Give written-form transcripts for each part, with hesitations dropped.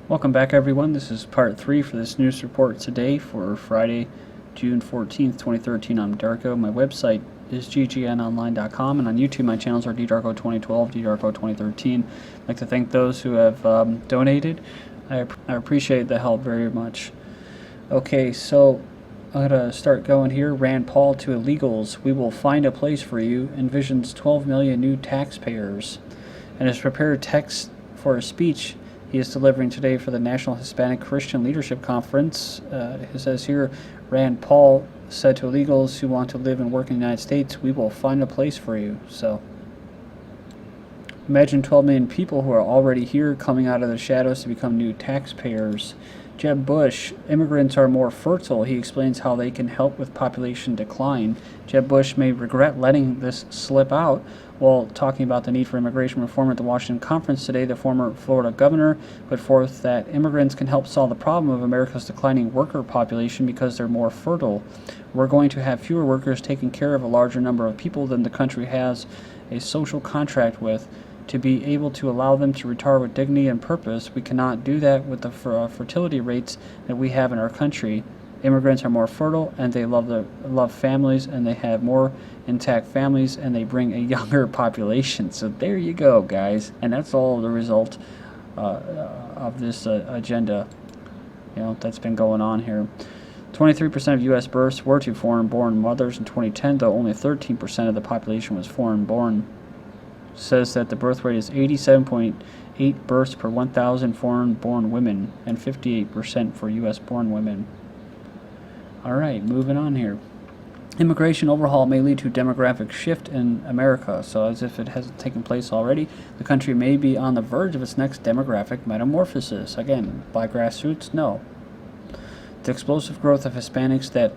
Welcome back, everyone. This is part 3 for this news report today for Friday, June 14th, 2013. I'm Darko. My website is ggnonline.com, and on YouTube my channels are ddarko2012, ddarko2013. I'd like to thank those who have donated. I appreciate the help very much. Okay, so I'm going to start going here. Rand Paul to illegals. We will find a place for you. Envisions 12 million new taxpayers. And his prepared text for a speech he is delivering today for the National Hispanic Christian Leadership Conference. It says here, Rand Paul said to illegals who want to live and work in the United States, we will find a place for you. So imagine 12 million people who are already here coming out of the shadows to become new taxpayers. Jeb Bush, immigrants are more fertile. He explains how they can help with population decline. Jeb Bush may regret letting this slip out. While talking about the need for immigration reform at the Washington conference today, the former Florida governor put forth that immigrants can help solve the problem of America's declining worker population because they're more fertile. We're going to have fewer workers taking care of a larger number of people than the country has a social contract with. To be able to allow them to retire with dignity and purpose, we cannot do that with the fertility rates that we have in our country. Immigrants are more fertile, and they love families, and they have more intact families, and they bring a younger population. So there you go, guys, and that's all the result of this agenda, that's been going on here. 23% of U.S. births were to foreign-born mothers in 2010, though only 13% of the population was foreign-born. Says that the birth rate is 87.8 births per 1,000 foreign-born women and 58% for U.S.-born women. All right, moving on here. Immigration overhaul may lead to demographic shift in America. So as if it hasn't taken place already, the country may be on the verge of its next demographic metamorphosis. Again, by grassroots? No. The explosive growth of Hispanics that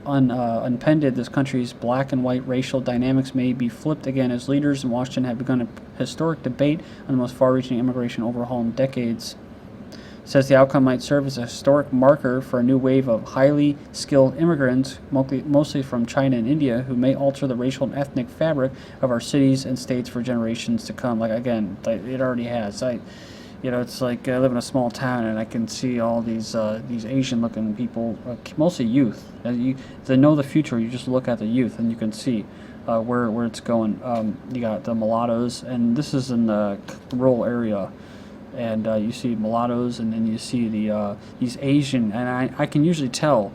unpended this country's black and white racial dynamics may be flipped again as leaders in Washington have begun a historic debate on the most far-reaching immigration overhaul in decades. It says the outcome might serve as a historic marker for a new wave of highly skilled immigrants, mostly from China and India, who may alter the racial and ethnic fabric of our cities and states for generations to come. Like, again, it already has. It's like I live in a small town, and I can see all these Asian-looking people, mostly youth. They know the future. You just look at the youth, and you can see where it's going. You got the mulattoes, and this is in the rural area, and you see mulattoes, and then you see these Asian, and I can usually tell,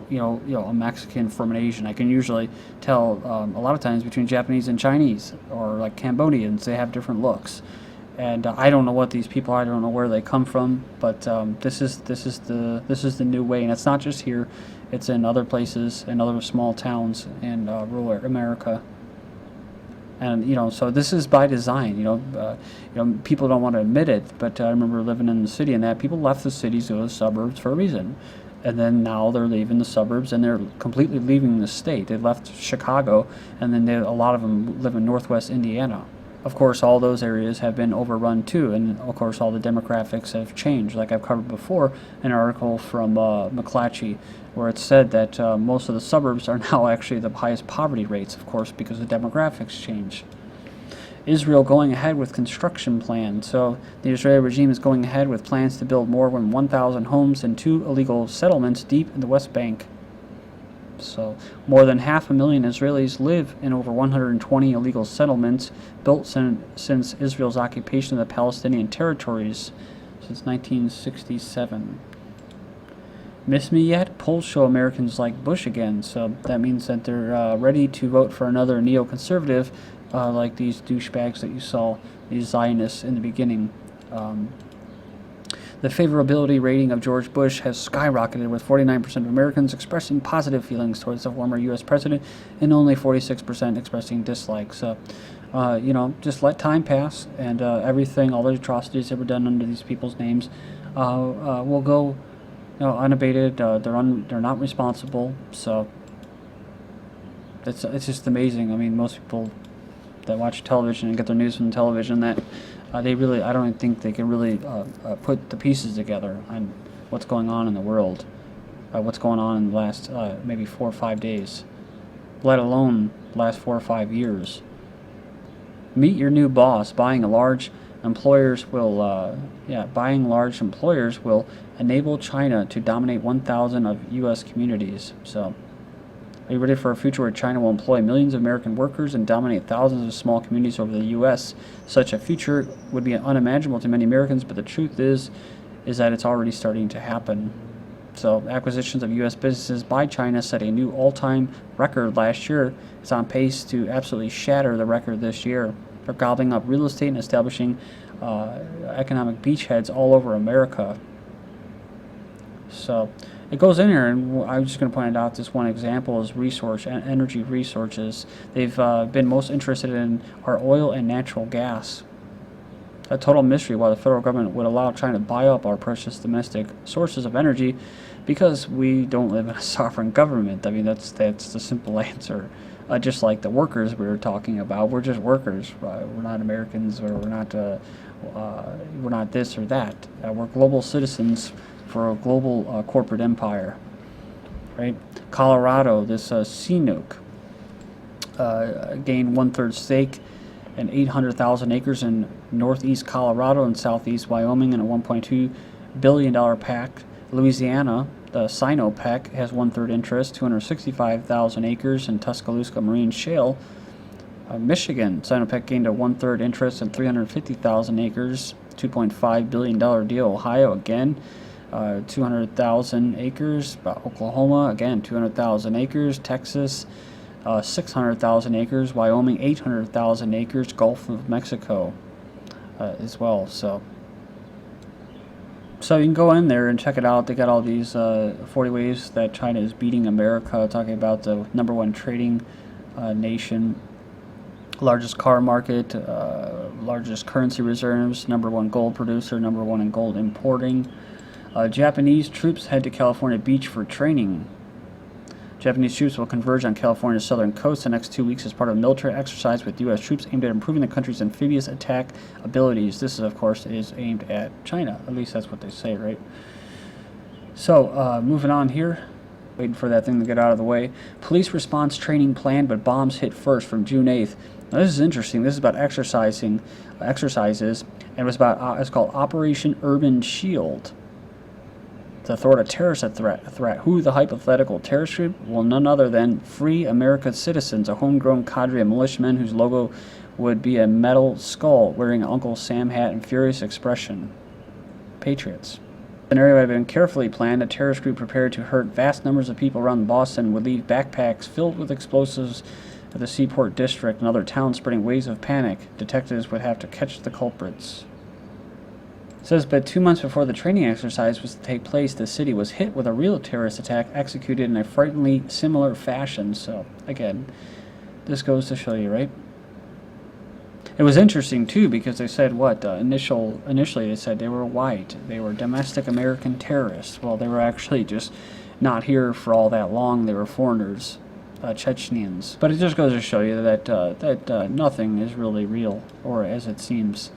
a Mexican from an Asian. I can usually tell a lot of times between Japanese and Chinese, or like Cambodians. They have different looks. And I don't know what these people are. I don't know where they come from, but this is the new way, and it's not just here; it's in other places, in other small towns in rural America. And so this is by design. People don't want to admit it, but I remember living in the city, and that people left the cities to go to the suburbs for a reason, and then now they're leaving the suburbs, and they're completely leaving the state. They left Chicago, and then a lot of them live in Northwest Indiana. Of course, all those areas have been overrun too, and of course all the demographics have changed. Like I've covered before, an article from McClatchy, where it said that most of the suburbs are now actually the highest poverty rates, of course, because the demographics change. Israel going ahead with construction plans. So the Israeli regime is going ahead with plans to build more than 1,000 homes and 2 illegal settlements deep in the West Bank. So more than 500,000 Israelis live in over 120 illegal settlements built since Israel's occupation of the Palestinian territories since 1967. Miss me yet? Polls show Americans like Bush again, so that means that they're ready to vote for another neoconservative like these douchebags that you saw, these Zionists in the beginning. The favorability rating of George Bush has skyrocketed, with 49% of Americans expressing positive feelings towards the former U.S. president and only 46% expressing dislike. So, just let time pass, and everything, all the atrocities that were done under these people's names, will go, unabated. They're not responsible. So, it's just amazing. I mean, most people that watch television and get their news from television, that I don't think they can really put the pieces together on what's going on in the world, what's going on in the last maybe 4 or 5 days, let alone the last 4 or 5 years. Meet your new boss. Buying a large buying large employers will enable China to dominate 1,000 of U.S. communities. So, are you ready for a future where China will employ millions of American workers and dominate thousands of small communities over the U.S.? Such a future would be unimaginable to many Americans, but the truth is that it's already starting to happen. So, acquisitions of U.S. businesses by China set a new all-time record last year. It's on pace to absolutely shatter the record this year. They're gobbling up real estate and establishing economic beachheads all over America. So, it goes in here, and I'm just going to point out this one example is energy resources. They've been most interested in our oil and natural gas. A total mystery why the federal government would allow China to buy up our precious domestic sources of energy, because we don't live in a sovereign government. I mean, that's the simple answer. Just like the workers we were talking about, we're just workers. We're not Americans, or we're not this or that. We're global citizens for a global corporate empire, right? Colorado, this CNOOC gained 1/3 stake and 800,000 acres in northeast Colorado and southeast Wyoming in a $1.2 billion pact. Louisiana, the Sinopec, has 1/3 interest, 265,000 acres in Tuscaloosa Marine Shale. Michigan, Sinopec gained a 1/3 interest in 350,000 acres, $2.5 billion deal. Ohio, again, 200,000 acres. Oklahoma, again, 200,000 acres. Texas, 600,000 acres. Wyoming, 800,000 acres. Gulf of Mexico as well. So you can go in there and check it out. They got all these 40 ways that China is beating America, talking about the #1 trading nation, largest car market, largest currency reserves, #1 gold producer, #1 in gold importing. Japanese troops head to California beach for training. Japanese troops will converge on California's southern coast the next 2 weeks as part of a military exercise with U.S. troops aimed at improving the country's amphibious attack abilities. This, of course, is aimed at China. At least that's what they say, right? So, moving on here. Waiting for that thing to get out of the way. Police response training plan, but bombs hit first from June 8th. Now, this is interesting. This is about exercises, and it's called Operation Urban Shield. To thwart a terrorist threat. Who the hypothetical terrorist group? Well, none other than Free America Citizens, a homegrown cadre of militiamen whose logo would be a metal skull wearing an Uncle Sam hat and furious expression. Patriots. The scenario had been carefully planned. A terrorist group prepared to hurt vast numbers of people around Boston would leave backpacks filled with explosives at the Seaport District and other towns, spreading waves of panic. Detectives would have to catch the culprits. It says, but 2 months before the training exercise was to take place, the city was hit with a real terrorist attack executed in a frighteningly similar fashion. So, again, this goes to show you, right? It was interesting, too, because they said initially they said they were white. They were domestic American terrorists. Well, they were actually just not here for all that long. They were foreigners, Chechens. But it just goes to show you that nothing is really real, or as it seems.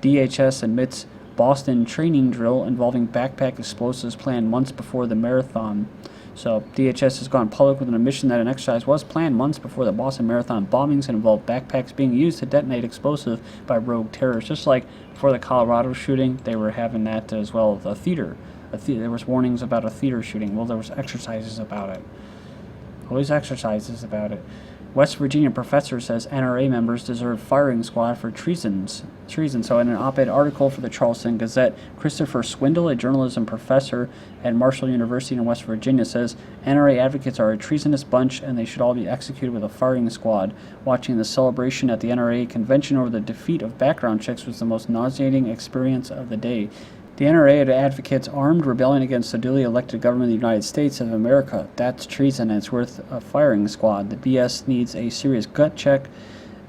DHS admits Boston training drill involving backpack explosives planned months before the marathon. So DHS has gone public with an admission that an exercise was planned months before the Boston Marathon bombings and involved backpacks being used to detonate explosives by rogue terrorists. Just like before the Colorado shooting, they were having that as well. The theater. There was warnings about a theater shooting. Well, there was exercises about it. Always exercises about it. West Virginia professor says NRA members deserve firing squad for treason. So in an op-ed article for the Charleston Gazette, Christopher Swindle, a journalism professor at Marshall University in West Virginia, says NRA advocates are a treasonous bunch and they should all be executed with a firing squad. Watching the celebration at the NRA convention over the defeat of background checks was the most nauseating experience of the day. The NRA advocates armed rebellion against the duly elected government of the United States of America. That's treason, and it's worth a firing squad. The BS needs a serious gut check.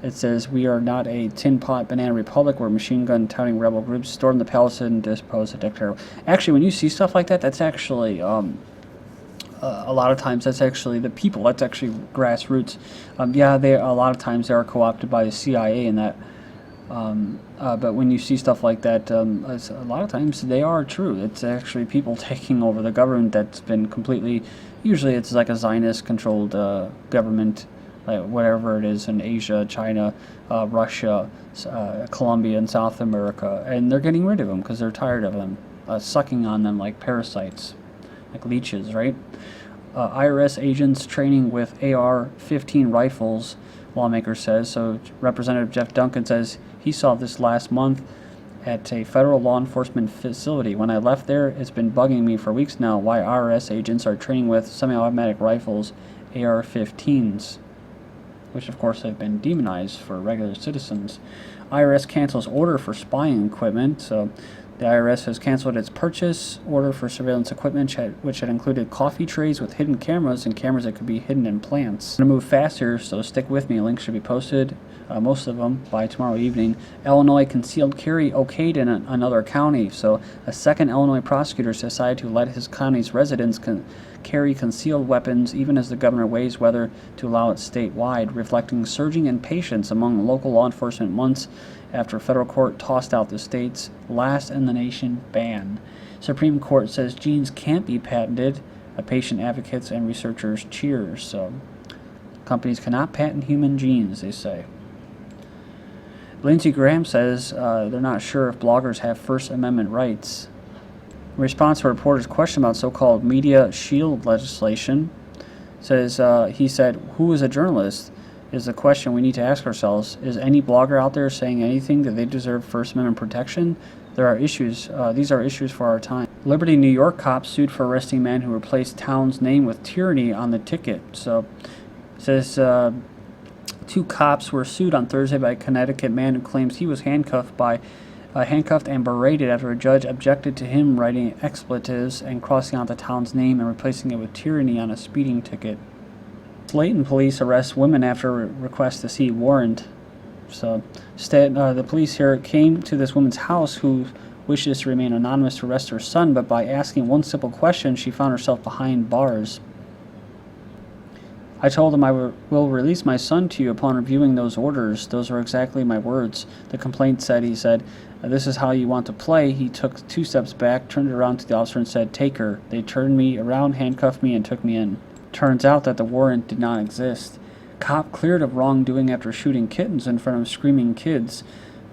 It says, we are not a tin pot banana republic where machine gun touting rebel groups storm the palace and depose a dictator. Actually, when you see stuff like that, that's actually, a lot of times, that's actually the people. That's actually grassroots. A lot of times they are co-opted by the CIA and that. But when you see stuff like that, a lot of times they are true. It's actually people taking over the government that's been completely, usually it's like a Zionist-controlled government like whatever it is in Asia, China, Russia, Colombia, and South America, and they're getting rid of them because they're tired of them sucking on them like parasites, like leeches, right? IRS agents training with AR-15 rifles, Lawmaker says. So Representative Jeff Duncan says he saw this last month at a federal law enforcement facility. When I left there, it's been bugging me for weeks now why IRS agents are training with semi-automatic rifles, AR-15's, which of course have been demonized for regular citizens. IRS cancels order for spying equipment. So the IRS has canceled its purchase order for surveillance equipment, which had included coffee trays with hidden cameras and cameras that could be hidden in plants. I'm going to move faster, so stick with me. Links should be posted, most of them, by tomorrow evening. Illinois concealed carry okayed in another county. So a second Illinois prosecutor decided to let his county's residents carry concealed weapons even as the governor weighs whether to allow it statewide, reflecting surging impatience among local law enforcement months after federal court tossed out the state's last-in-the-nation ban. Supreme Court says genes can't be patented. Patient advocates and researchers cheers. So companies cannot patent human genes, they say. Lindsey Graham says they're not sure if bloggers have First Amendment rights. In response to a reporter's question about so-called media shield legislation, he said, "Who is a journalist? Is the question we need to ask ourselves. Is any blogger out there saying anything that they deserve First Amendment protection? There are issues. These are issues for our time." Liberty, New York cops sued for arresting man who replaced town's name with tyranny on the ticket. So it says 2 cops were sued on Thursday by a Connecticut man who claims he was handcuffed and berated after a judge objected to him writing expletives and crossing out the town's name and replacing it with tyranny on a speeding ticket. Slayton police arrest women after a request to see warrant. So the police here came to this woman's house who wishes to remain anonymous to arrest her son, but by asking one simple question, she found herself behind bars. "I told him I will release my son to you upon reviewing those orders. Those are exactly my words." The complaint said, he said, "This is how you want to play." He took 2 steps back, turned around to the officer and said, "Take her." They turned me around, handcuffed me, and took me in. Turns out that the warrant did not exist. Cop cleared of wrongdoing after shooting kittens in front of screaming kids.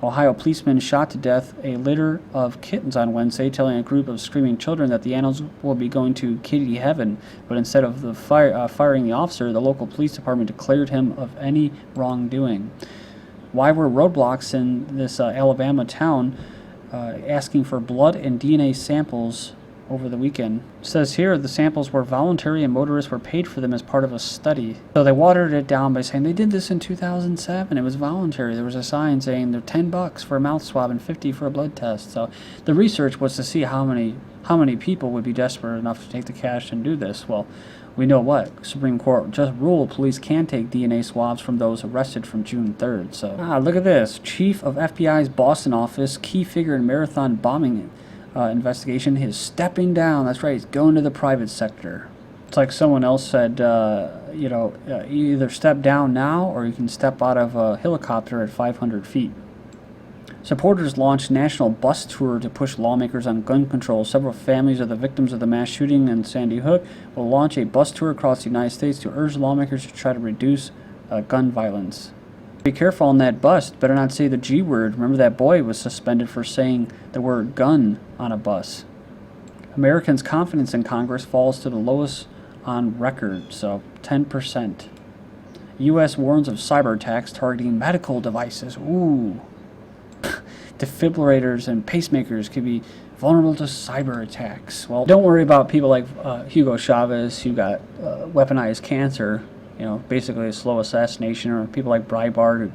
Ohio policeman shot to death a litter of kittens on Wednesday, telling a group of screaming children that the animals will be going to kitty heaven. But instead of firing the officer, the local police department declared him of any wrongdoing. Why were roadblocks in this Alabama town asking for blood and DNA samples over the weekend? It says here the samples were voluntary and motorists were paid for them as part of a study. So they watered it down by saying they did this in 2007. It was voluntary. There was a sign saying they're $10 for a mouth swab and $50 for a blood test. So the research was to see how many people would be desperate enough to take the cash and do this. Well, we know what Supreme Court just ruled: police can take DNA swabs from those arrested from June 3rd. So look at this. Chief of FBI's Boston office, key figure in marathon bombing investigation, is stepping down. That's right, he's going to the private sector. It's like someone else said, you either step down now or you can step out of a helicopter at 500 feet. Supporters launched national bus tour to push lawmakers on gun control. Several families of the victims of the mass shooting in Sandy Hook will launch a bus tour across the United States to urge lawmakers to try to reduce gun violence. Be careful on that bus. Better not say the G word. Remember that boy was suspended for saying the word gun on a bus. Americans' confidence in Congress falls to the lowest on record, so 10%. U.S. warns of cyber attacks targeting medical devices. Ooh. Defibrillators and pacemakers could be vulnerable to cyber attacks. Well, don't worry about people like Hugo Chavez who got weaponized cancer. Basically a slow assassination, or people like Breitbart who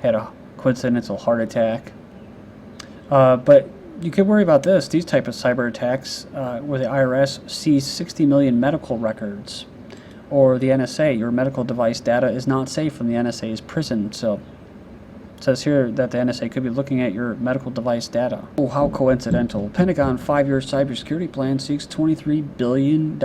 had a coincidental heart attack. But you could worry about these type of cyber attacks where the IRS sees 60 million medical records, or the NSA. Your medical device data is not safe from the NSA's prison. So it says here that the NSA could be looking at your medical device data. Oh, how coincidental. Pentagon 5-year cybersecurity plan seeks $23 billion.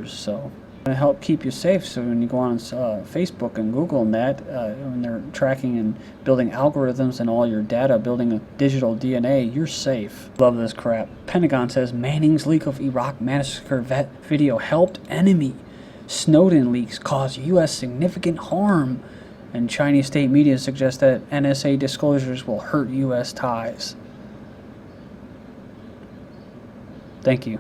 So to help keep you safe, so when you go on Facebook and Google and that, when they're tracking and building algorithms and all your data, building a digital DNA, you're safe. Love this crap. Pentagon says Manning's leak of Iraq massacre vet video helped enemy. Snowden leaks cause U.S. significant harm, and Chinese state media suggest that NSA disclosures will hurt U.S. ties. Thank you.